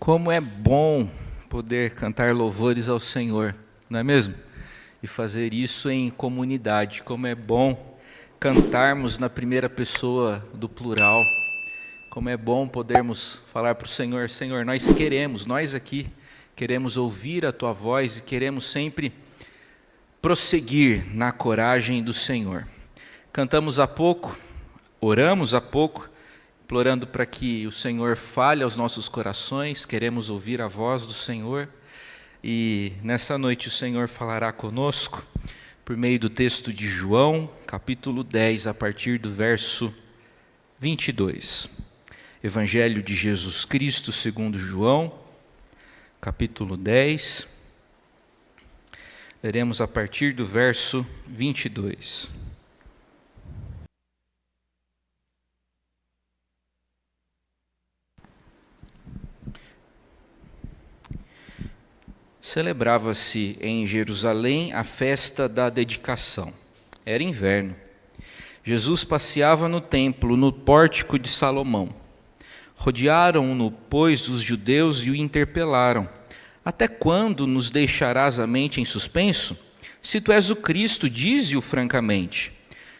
Como é bom poder cantar louvores ao Senhor, não é mesmo? E fazer isso em comunidade. Como é bom cantarmos na primeira pessoa do plural. Como é bom podermos falar para o Senhor: Senhor, nós aqui queremos ouvir a Tua voz e queremos sempre prosseguir na coragem do Senhor. Cantamos há pouco, oramos há pouco, implorando para que o Senhor fale aos nossos corações. Queremos ouvir a voz do Senhor. E nessa noite o Senhor falará conosco por meio do texto de João, capítulo 10, a partir do verso 22. Evangelho de Jesus Cristo segundo João, capítulo 10. Leremos a partir do verso 22. Celebrava-se em Jerusalém a festa da dedicação. Era inverno. Jesus passeava no templo, no pórtico de Salomão. Rodearam-no, pois, os judeus e o interpelaram: até quando nos deixarás a mente em suspenso? Se tu és o Cristo, dize-o francamente.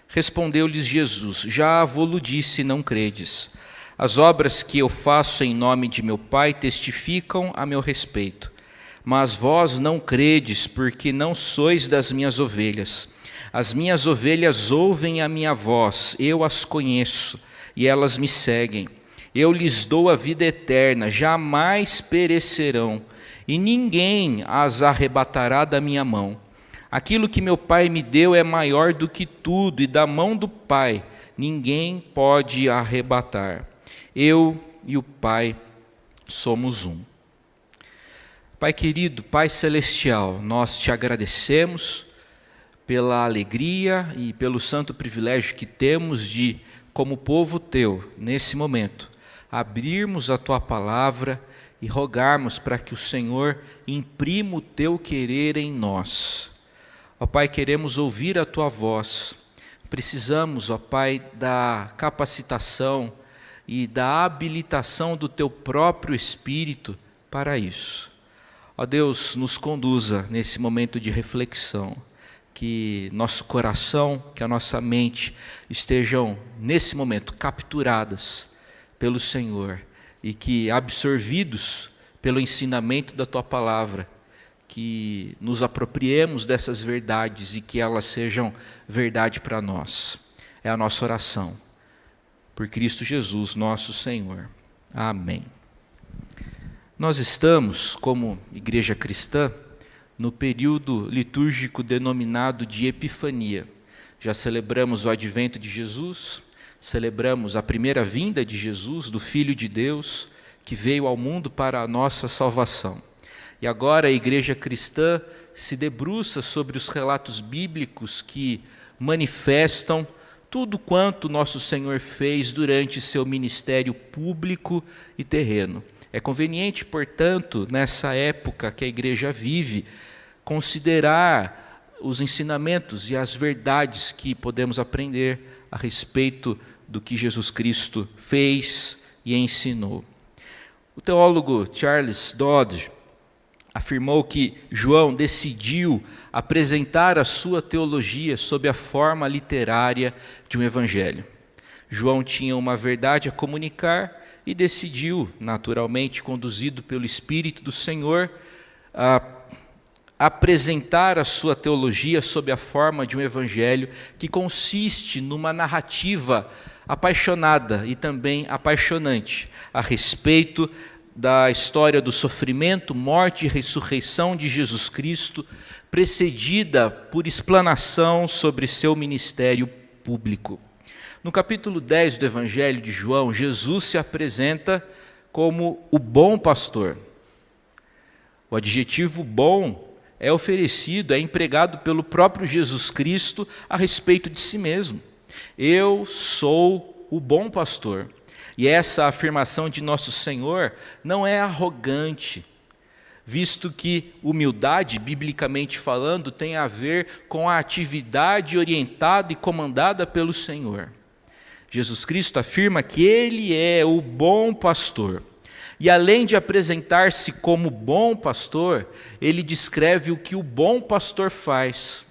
Respondeu-lhes Jesus: já vo-lo disse, não credes. As obras que eu faço em nome de meu Pai testificam a meu respeito. Mas vós não credes, porque não sois das minhas ovelhas. As minhas ovelhas ouvem a minha voz, eu as conheço, e elas me seguem. Eu lhes dou a vida eterna, jamais perecerão, e ninguém as arrebatará da minha mão. Aquilo que meu Pai me deu é maior do que tudo, e da mão do Pai ninguém pode arrebatar. Eu e o Pai somos um. Pai querido, Pai celestial, nós te agradecemos pela alegria e pelo santo privilégio que temos de, como povo teu, nesse momento, abrirmos a tua palavra e rogarmos para que o Senhor imprima o teu querer em nós. Ó Pai, queremos ouvir a tua voz. Precisamos, ó Pai, da capacitação e da habilitação do teu próprio Espírito para isso. Ó Deus, nos conduza nesse momento de reflexão, que nosso coração, que a nossa mente estejam nesse momento capturadas pelo Senhor e que absorvidos pelo ensinamento da Tua Palavra, que nos apropriemos dessas verdades e que elas sejam verdade para nós. É a nossa oração. Por Cristo Jesus, nosso Senhor. Amém. Nós estamos, como igreja cristã, no período litúrgico denominado de Epifania. Já celebramos o advento de Jesus, celebramos a primeira vinda de Jesus, do Filho de Deus, que veio ao mundo para a nossa salvação. E agora a igreja cristã se debruça sobre os relatos bíblicos que manifestam tudo quanto nosso Senhor fez durante seu ministério público e terreno. É conveniente, portanto, nessa época que a igreja vive, considerar os ensinamentos e as verdades que podemos aprender a respeito do que Jesus Cristo fez e ensinou. O teólogo Charles Dodge afirmou que João decidiu apresentar a sua teologia sob a forma literária de um evangelho. João tinha uma verdade a comunicar e decidiu, naturalmente, conduzido pelo Espírito do Senhor, a apresentar a sua teologia sob a forma de um evangelho que consiste numa narrativa apaixonada e também apaixonante a respeito da história do sofrimento, morte e ressurreição de Jesus Cristo, precedida por explanação sobre seu ministério público. No capítulo 10 do Evangelho de João, Jesus se apresenta como o bom pastor. O adjetivo bom é oferecido, é empregado pelo próprio Jesus Cristo a respeito de si mesmo. Eu sou o bom pastor. E essa afirmação de nosso Senhor não é arrogante, visto que humildade, biblicamente falando, tem a ver com a atividade orientada e comandada pelo Senhor. Jesus Cristo afirma que Ele é o bom pastor E além de apresentar-se como bom pastor, ele descreve o que o bom pastor faz.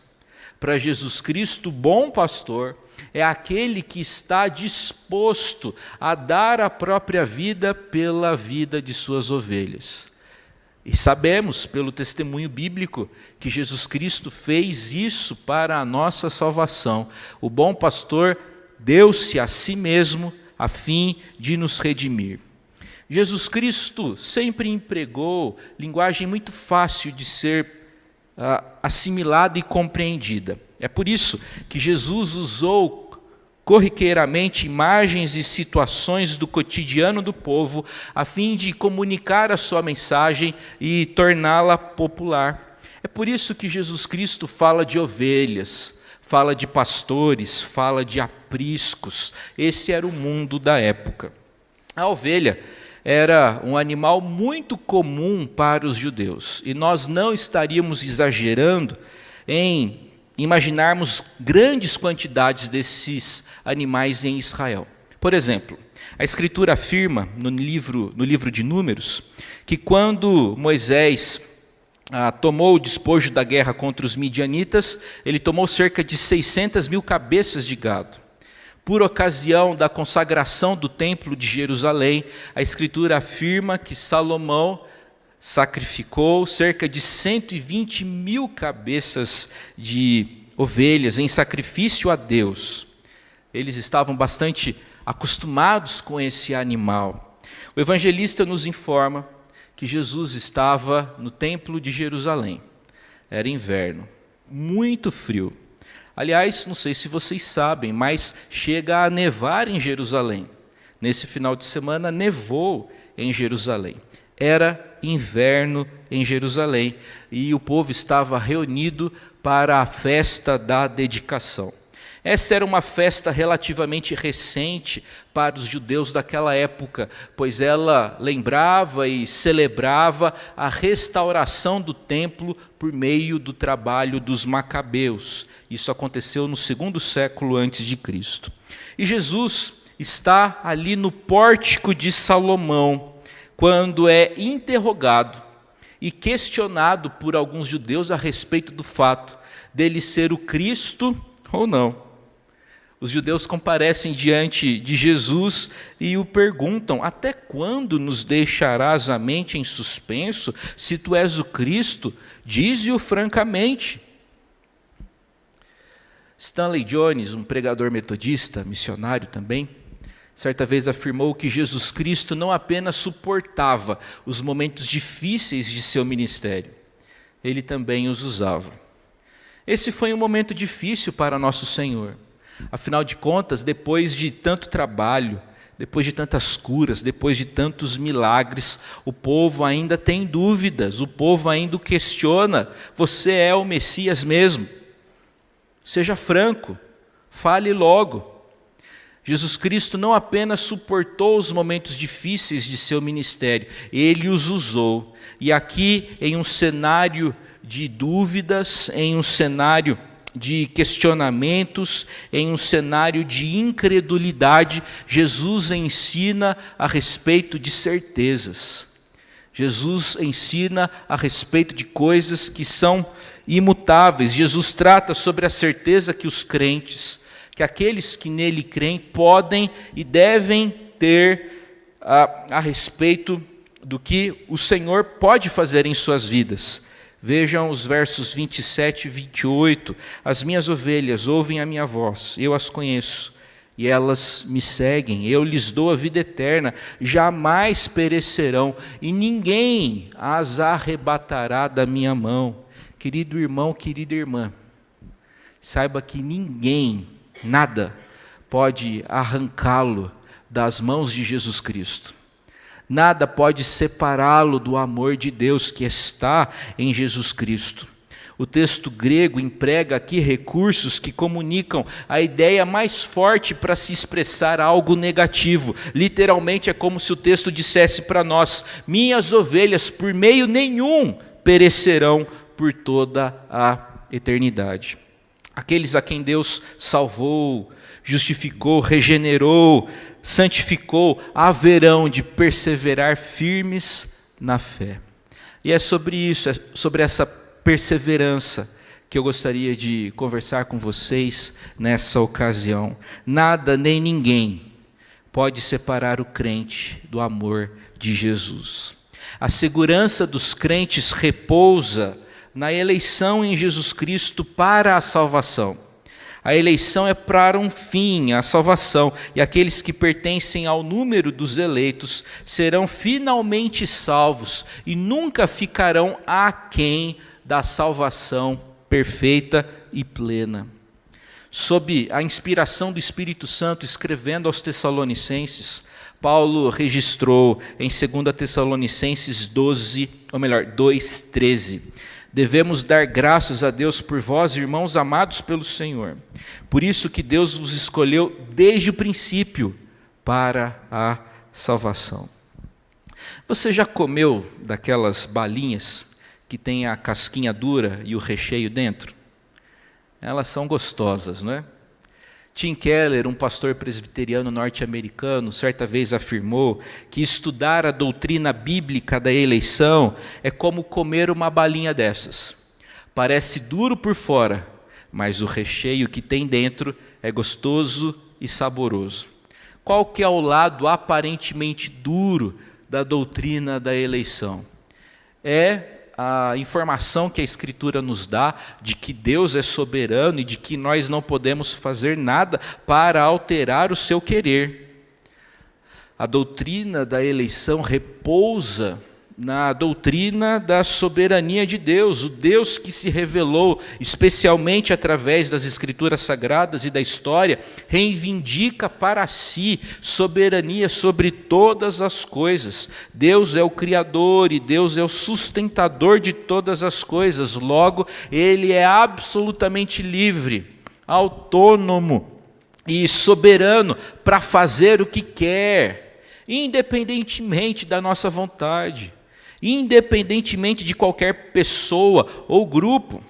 Para Jesus Cristo, o bom pastor é aquele que está disposto a dar a própria vida pela vida de suas ovelhas. E sabemos, pelo testemunho bíblico, que Jesus Cristo fez isso para a nossa salvação. O bom pastor deu-se a si mesmo a fim de nos redimir. Jesus Cristo sempre empregou linguagem muito fácil de ser assimilada e compreendida. É por isso que Jesus usou corriqueiramente imagens e situações do cotidiano do povo, a fim de comunicar a sua mensagem e torná-la popular. É por isso que Jesus Cristo fala de ovelhas, fala de pastores, fala de apriscos. Esse era o mundo da época. A ovelha era um animal muito comum para os judeus, e nós não estaríamos exagerando em imaginarmos grandes quantidades desses animais em Israel. Por exemplo, a Escritura afirma no livro de Números que quando Moisés tomou o despojo da guerra contra os midianitas, ele tomou cerca de 600 mil cabeças de gado. Por ocasião da consagração do templo de Jerusalém, a Escritura afirma que Salomão sacrificou cerca de 120 mil cabeças de ovelhas em sacrifício a Deus. Eles estavam bastante acostumados com esse animal. O evangelista nos informa que Jesus estava no templo de Jerusalém. Era inverno, muito frio. Aliás, não sei se vocês sabem, mas chega a nevar em Jerusalém. Nesse final de semana nevou em Jerusalém. Era inverno em Jerusalém e o povo estava reunido para a festa da dedicação. Essa era uma festa relativamente recente para os judeus daquela época, pois ela lembrava e celebrava a restauração do templo por meio do trabalho dos macabeus. Isso aconteceu no 2º século antes de Cristo. E Jesus está ali no pórtico de Salomão, quando é interrogado e questionado por alguns judeus a respeito do fato dele ser o Cristo ou não. Os judeus comparecem diante de Jesus e o perguntam: até quando nos deixarás a mente em suspenso? Se tu és o Cristo, dize-o francamente. Stanley Jones, um pregador metodista, missionário também, certa vez afirmou que Jesus Cristo não apenas suportava os momentos difíceis de seu ministério, ele também os usava. Esse foi um momento difícil para nosso Senhor. Afinal de contas, depois de tanto trabalho, depois de tantas curas, depois de tantos milagres, o povo ainda tem dúvidas, o povo ainda o questiona: você é o Messias mesmo? Seja franco, fale logo. Jesus Cristo não apenas suportou os momentos difíceis de seu ministério, ele os usou. E aqui, em um cenário de dúvidas, em um cenário de questionamentos, em um cenário de incredulidade, Jesus ensina a respeito de certezas. Jesus ensina a respeito de coisas que são imutáveis. Jesus trata sobre a certeza que os crentes, que aqueles que nele creem, podem e devem ter a respeito do que o Senhor pode fazer em suas vidas. Vejam os versos 27 e 28. As minhas ovelhas ouvem a minha voz, eu as conheço, e elas me seguem. Eu lhes dou a vida eterna, jamais perecerão, e ninguém as arrebatará da minha mão. Querido irmão, querida irmã, saiba que ninguém, nada, pode arrancá-lo das mãos de Jesus Cristo. Nada pode separá-lo do amor de Deus que está em Jesus Cristo. O texto grego emprega aqui recursos que comunicam a ideia mais forte para se expressar algo negativo. Literalmente é como se o texto dissesse para nós: minhas ovelhas por meio nenhum perecerão por toda a eternidade. aqueles a quem Deus salvou, justificou, regenerou, santificou, haverão de perseverar firmes na fé. E é sobre isso, é sobre essa perseverança que eu gostaria de conversar com vocês nessa ocasião. Nada nem ninguém pode separar o crente do amor de Jesus. A segurança dos crentes repousa na eleição em Jesus Cristo para a salvação. A eleição é para um fim, a salvação, e aqueles que pertencem ao número dos eleitos serão finalmente salvos e nunca ficarão aquém da salvação perfeita e plena. Sob a inspiração do Espírito Santo, escrevendo aos Tessalonicenses, Paulo registrou em 2 Tessalonicenses 2:13. Devemos dar graças a Deus por vós, irmãos amados pelo Senhor. Por isso que Deus vos escolheu desde o princípio para a salvação. Você já comeu daquelas balinhas que tem a casquinha dura e o recheio dentro? Elas são gostosas, não é? Tim Keller, um pastor presbiteriano norte-americano, certa vez afirmou que estudar a doutrina bíblica da eleição é como comer uma balinha dessas. Parece duro por fora, mas o recheio que tem dentro é gostoso e saboroso. Qual que é o lado aparentemente duro da doutrina da eleição? É a informação que a Escritura nos dá de que Deus é soberano e de que nós não podemos fazer nada para alterar o seu querer. A doutrina da eleição repousa na doutrina da soberania de Deus, o Deus que se revelou, especialmente através das Escrituras Sagradas e da história, reivindica para si soberania sobre todas as coisas. Deus é o Criador e Deus é o sustentador de todas as coisas, logo, Ele é absolutamente livre, autônomo e soberano para fazer o que quer, independentemente da nossa vontade, independentemente de qualquer pessoa ou grupo.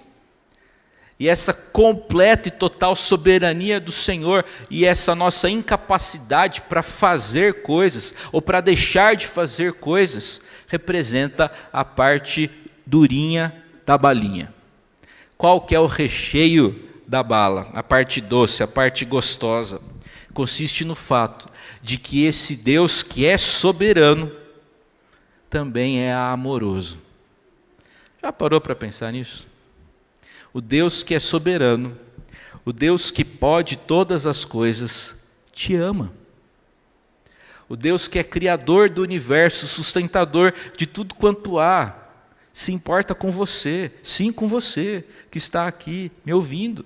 E essa completa e total soberania do Senhor e essa nossa incapacidade para fazer coisas ou para deixar de fazer coisas representa a parte durinha da balinha. Qual que é o recheio da bala? A parte doce, a parte gostosa. Consiste no fato de que esse Deus que é soberano também é amoroso. Já parou para pensar nisso? O Deus que é soberano, o Deus que pode todas as coisas, te ama. O Deus que é criador do universo, sustentador de tudo quanto há, se importa com você, sim, com você que está aqui me ouvindo.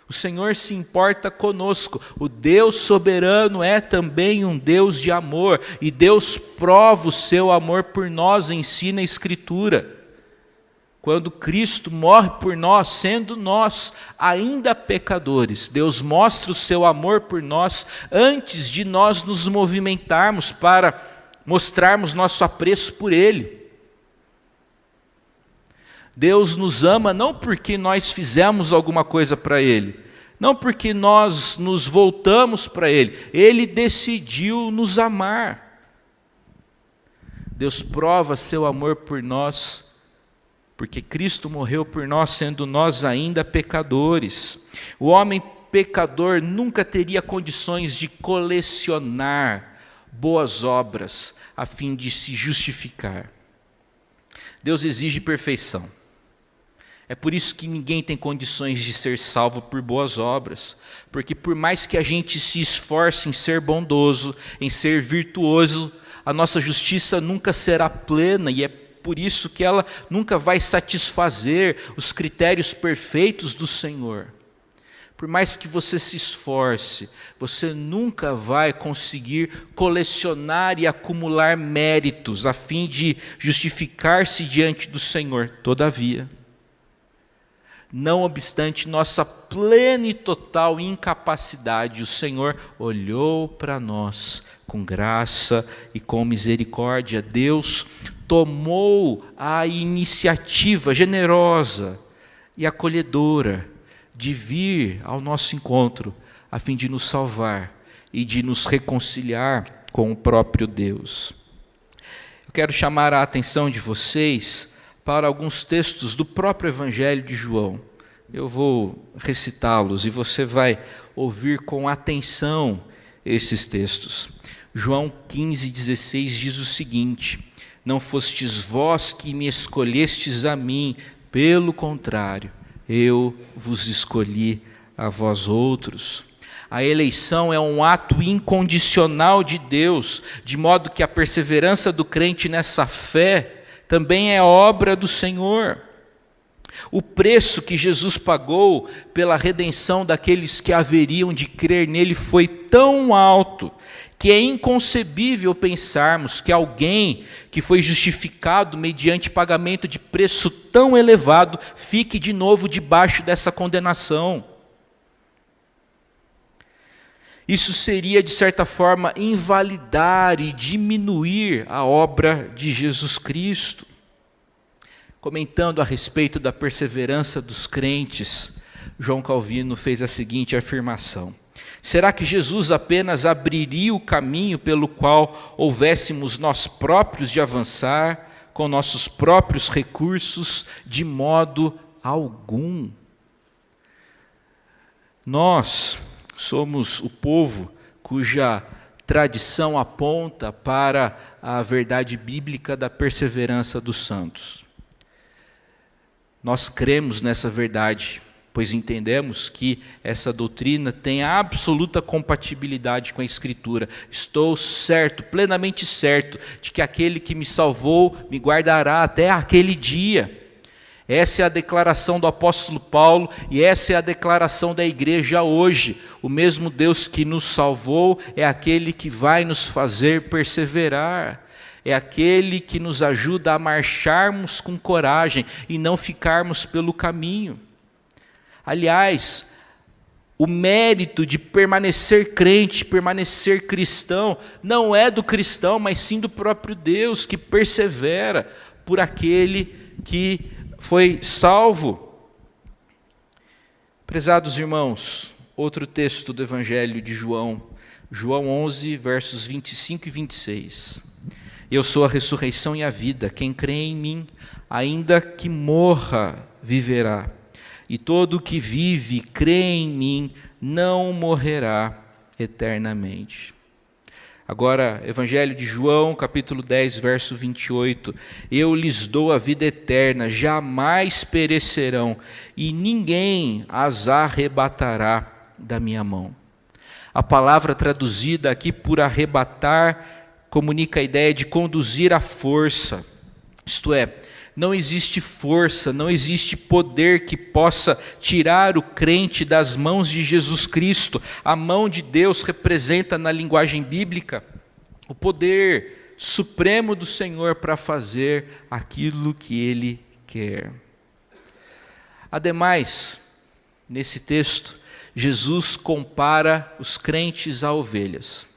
O Senhor se importa conosco. O Deus soberano é também um Deus de amor. E Deus prova o seu amor por nós, ensina a Escritura. Quando Cristo morre por nós, sendo nós ainda pecadores, Deus mostra o seu amor por nós antes de nós nos movimentarmos para mostrarmos nosso apreço por Ele. Deus nos ama não porque nós fizemos alguma coisa para Ele, não porque nós nos voltamos para Ele, Ele decidiu nos amar. Deus prova seu amor por nós, porque Cristo morreu por nós, sendo nós ainda pecadores. O homem pecador nunca teria condições de colecionar boas obras a fim de se justificar. Deus exige perfeição. É por isso que ninguém tem condições de ser salvo por boas obras, porque por mais que a gente se esforce em ser bondoso, em ser virtuoso, a nossa justiça nunca será plena e é por isso que ela nunca vai satisfazer os critérios perfeitos do Senhor. Por mais que você se esforce, você nunca vai conseguir colecionar e acumular méritos a fim de justificar-se diante do Senhor. Todavia, não obstante nossa plena e total incapacidade, o Senhor olhou para nós com graça e com misericórdia. Deus tomou a iniciativa generosa e acolhedora de vir ao nosso encontro, a fim de nos salvar e de nos reconciliar com o próprio Deus. Eu quero chamar a atenção de vocês para alguns textos do próprio Evangelho de João. Eu vou recitá-los e você vai ouvir com atenção esses textos. João 15,16 diz o seguinte: não fostes vós que me escolhestes a mim, pelo contrário, eu vos escolhi a vós outros. A eleição é um ato incondicional de Deus, de modo que a perseverança do crente nessa fé também é obra do Senhor. O preço que Jesus pagou pela redenção daqueles que haveriam de crer nele foi tão alto que é inconcebível pensarmos que alguém que foi justificado mediante pagamento de preço tão elevado fique de novo debaixo dessa condenação. Isso seria, de certa forma, invalidar e diminuir a obra de Jesus Cristo. Comentando a respeito da perseverança dos crentes, João Calvino fez a seguinte afirmação: será que Jesus apenas abriria o caminho pelo qual houvéssemos nós próprios de avançar com nossos próprios recursos? De modo algum. Nós somos o povo cuja tradição aponta para a verdade bíblica da perseverança dos santos. Nós cremos nessa verdade, pois entendemos que essa doutrina tem a absoluta compatibilidade com a Escritura. Estou certo, plenamente certo, de que aquele que me salvou me guardará até aquele dia. Essa é a declaração do apóstolo Paulo e essa é a declaração da igreja hoje. O mesmo Deus que nos salvou é aquele que vai nos fazer perseverar. É aquele que nos ajuda a marcharmos com coragem e não ficarmos pelo caminho. Aliás, o mérito de permanecer crente, permanecer cristão, não é do cristão, mas sim do próprio Deus, que persevera por aquele que foi salvo. Prezados irmãos, outro texto do Evangelho de João, João 11, versos 25 e 26. Eu sou a ressurreição e a vida, quem crê em mim, ainda que morra, viverá. E todo o que vive e crê em mim, não morrerá eternamente. Agora, Evangelho de João, capítulo 10, verso 28. Eu lhes dou a vida eterna, jamais perecerão, e ninguém as arrebatará da minha mão. A palavra traduzida aqui por arrebatar comunica a ideia de conduzir à força. Isto é, não existe força, não existe poder que possa tirar o crente das mãos de Jesus Cristo. A mão de Deus representa, na linguagem bíblica, o poder supremo do Senhor para fazer aquilo que Ele quer. Ademais, nesse texto, Jesus compara os crentes a ovelhas.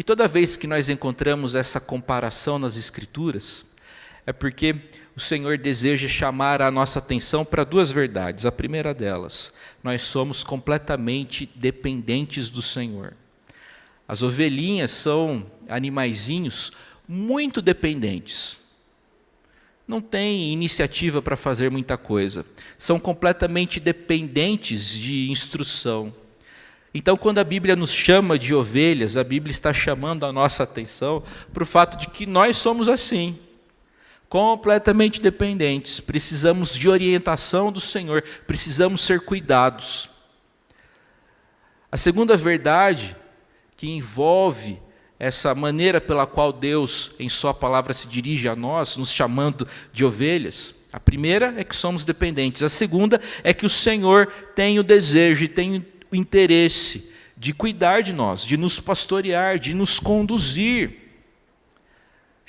E toda vez que nós encontramos essa comparação nas Escrituras, é porque o Senhor deseja chamar a nossa atenção para duas verdades. A primeira delas, nós somos completamente dependentes do Senhor. As ovelhinhas são animaizinhos muito dependentes. Não têm iniciativa para fazer muita coisa. São completamente dependentes de instrução. Então, quando a Bíblia nos chama de ovelhas, a Bíblia está chamando a nossa atenção para o fato de que nós somos assim, completamente dependentes, precisamos de orientação do Senhor, precisamos ser cuidados. A segunda verdade que envolve essa maneira pela qual Deus, em sua palavra, se dirige a nós, nos chamando de ovelhas, a primeira é que somos dependentes, a segunda é que o Senhor tem o desejo e tem o interesse de cuidar de nós, de nos pastorear, de nos conduzir.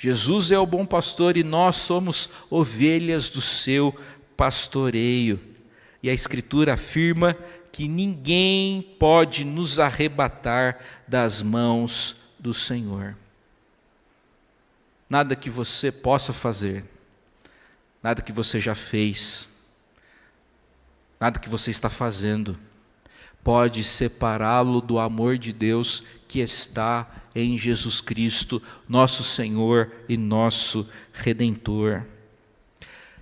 Jesus é o bom pastor e nós somos ovelhas do seu pastoreio. E a Escritura afirma que ninguém pode nos arrebatar das mãos do Senhor. Nada que você possa fazer, nada que você já fez, nada que você está fazendo pode separá-lo do amor de Deus que está em Jesus Cristo, nosso Senhor e nosso Redentor.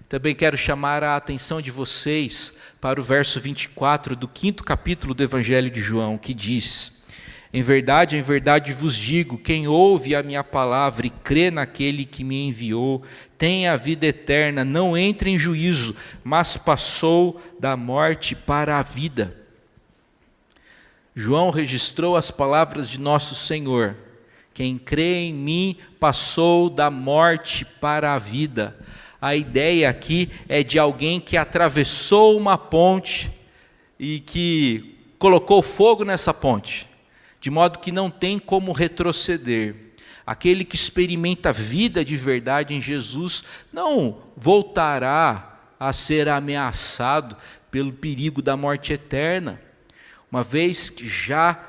Também quero chamar a atenção de vocês para o verso 24 do 5º capítulo do Evangelho de João, que diz: em verdade vos digo, quem ouve a minha palavra e crê naquele que me enviou, tem a vida eterna, não entra em juízo, mas passou da morte para a vida. João registrou as palavras de nosso Senhor: quem crê em mim passou da morte para a vida. A ideia aqui é de alguém que atravessou uma ponte e que colocou fogo nessa ponte, de modo que não tem como retroceder. Aquele que experimenta a vida de verdade em Jesus não voltará a ser ameaçado pelo perigo da morte eterna, uma vez que já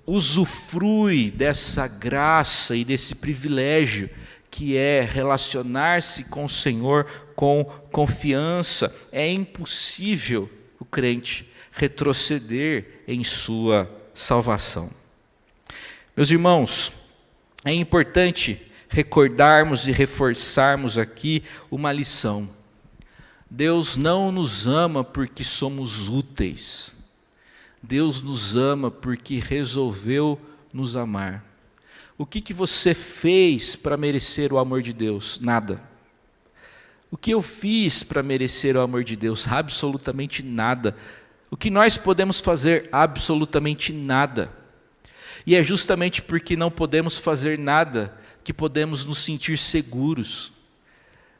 usufrui dessa graça e desse privilégio que é relacionar-se com o Senhor com confiança. É impossível o crente retroceder em sua salvação. Meus irmãos, é importante recordarmos e reforçarmos aqui uma lição. Deus não nos ama porque somos úteis. Deus nos ama porque resolveu nos amar. O que você fez para merecer o amor de Deus? Nada. O que eu fiz para merecer o amor de Deus? Absolutamente nada. O que nós podemos fazer? Absolutamente nada. E é justamente porque não podemos fazer nada que podemos nos sentir seguros.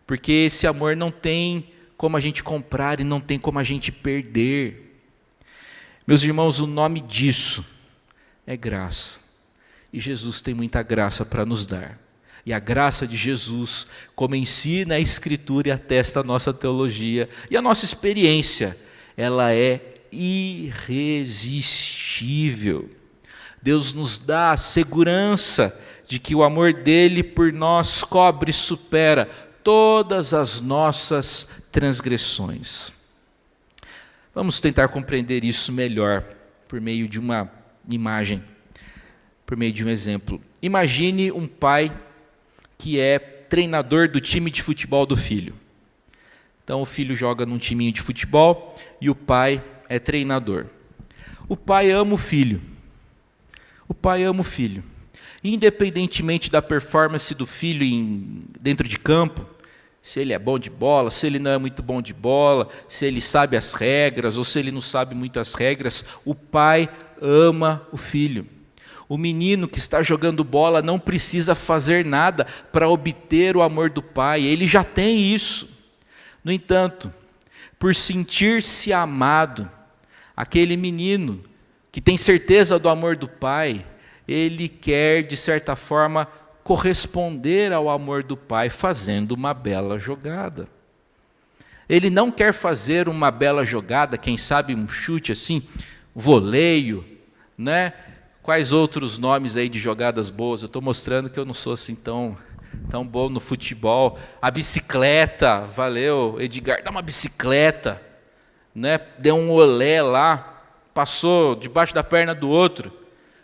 Porque esse amor não tem como a gente comprar e não tem como a gente perder. Meus irmãos, o nome disso é graça. E Jesus tem muita graça para nos dar. E a graça de Jesus, como ensina a Escritura e atesta a nossa teologia e a nossa experiência, ela é irresistível. Deus nos dá a segurança de que o amor dele por nós cobre e supera todas as nossas transgressões. Vamos tentar compreender isso melhor por meio de uma imagem, por meio de um exemplo. Imagine um pai que é treinador do time de futebol do filho. Então o filho joga num timinho de futebol e o pai é treinador. O pai ama o filho. O pai ama o filho. Independentemente da performance do filho dentro de campo, se ele é bom de bola, se ele não é muito bom de bola, se ele sabe as regras ou se ele não sabe muito as regras, o pai ama o filho. O menino que está jogando bola não precisa fazer nada para obter o amor do pai, ele já tem isso. No entanto, por sentir-se amado, aquele menino que tem certeza do amor do pai, ele quer, de certa forma, corresponder ao amor do pai fazendo uma bela jogada. Ele não quer fazer uma bela jogada, quem sabe um chute assim, voleio, né? Quais outros nomes aí de jogadas boas? Eu estou mostrando que eu não sou assim tão bom no futebol. A bicicleta, valeu, Edgar, dá uma bicicleta, né? Deu um olé lá, passou debaixo da perna do outro.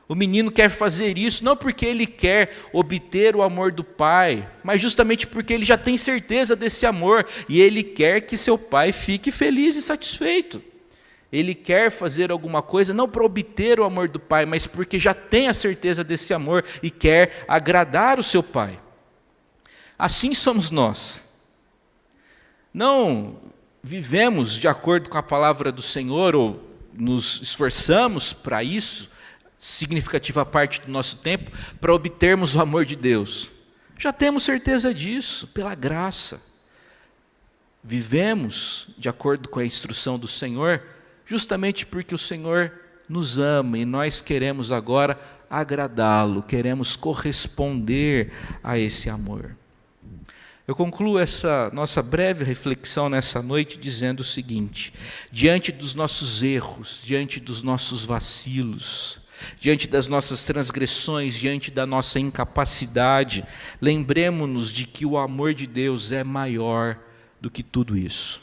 O menino quer fazer isso não porque ele quer obter o amor do pai, mas justamente porque ele já tem certeza desse amor e ele quer que seu pai fique feliz e satisfeito. Ele quer fazer alguma coisa não para obter o amor do pai, mas porque já tem a certeza desse amor e quer agradar o seu pai. Assim somos nós. Não vivemos de acordo com a palavra do Senhor ou nos esforçamos para isso, significativa parte do nosso tempo, para obtermos o amor de Deus. Já temos certeza disso, pela graça. Vivemos de acordo com a instrução do Senhor, justamente porque o Senhor nos ama e nós queremos agora agradá-lo, queremos corresponder a esse amor. Eu concluo essa nossa breve reflexão nessa noite dizendo o seguinte: diante dos nossos erros, diante dos nossos vacilos, diante das nossas transgressões, diante da nossa incapacidade, lembremos-nos de que o amor de Deus é maior do que tudo isso.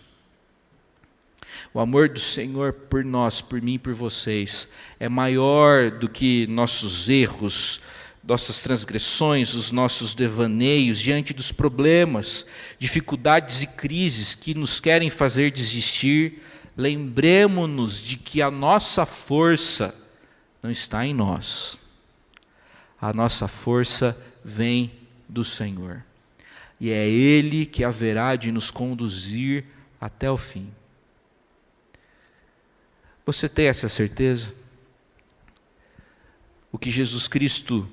O amor do Senhor por nós, por mim e por vocês, é maior do que nossos erros, nossas transgressões, os nossos devaneios diante dos problemas, dificuldades e crises que nos querem fazer desistir. Lembremo-nos de que a nossa força não está em nós. A nossa força vem do Senhor. E é Ele que haverá de nos conduzir até o fim. Você tem essa certeza? O que Jesus Cristo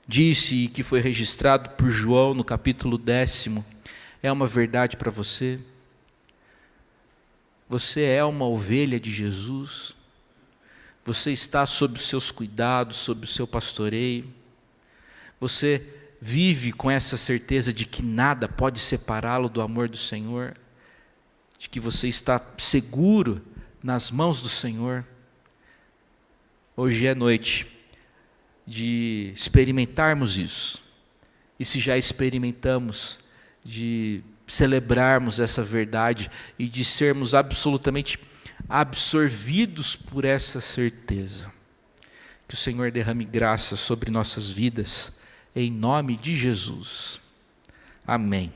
disse e que foi registrado por João no capítulo 10 é uma verdade para você? Você é uma ovelha de Jesus? Você está sob os seus cuidados, sob o seu pastoreio? Você vive com essa certeza de que nada pode separá-lo do amor do Senhor? De que você está seguro nas mãos do Senhor? Hoje é noite de experimentarmos isso. E se já experimentamos, de celebrarmos essa verdade e de sermos absolutamente absorvidos por essa certeza. Que o Senhor derrame graça sobre nossas vidas, em nome de Jesus. Amém.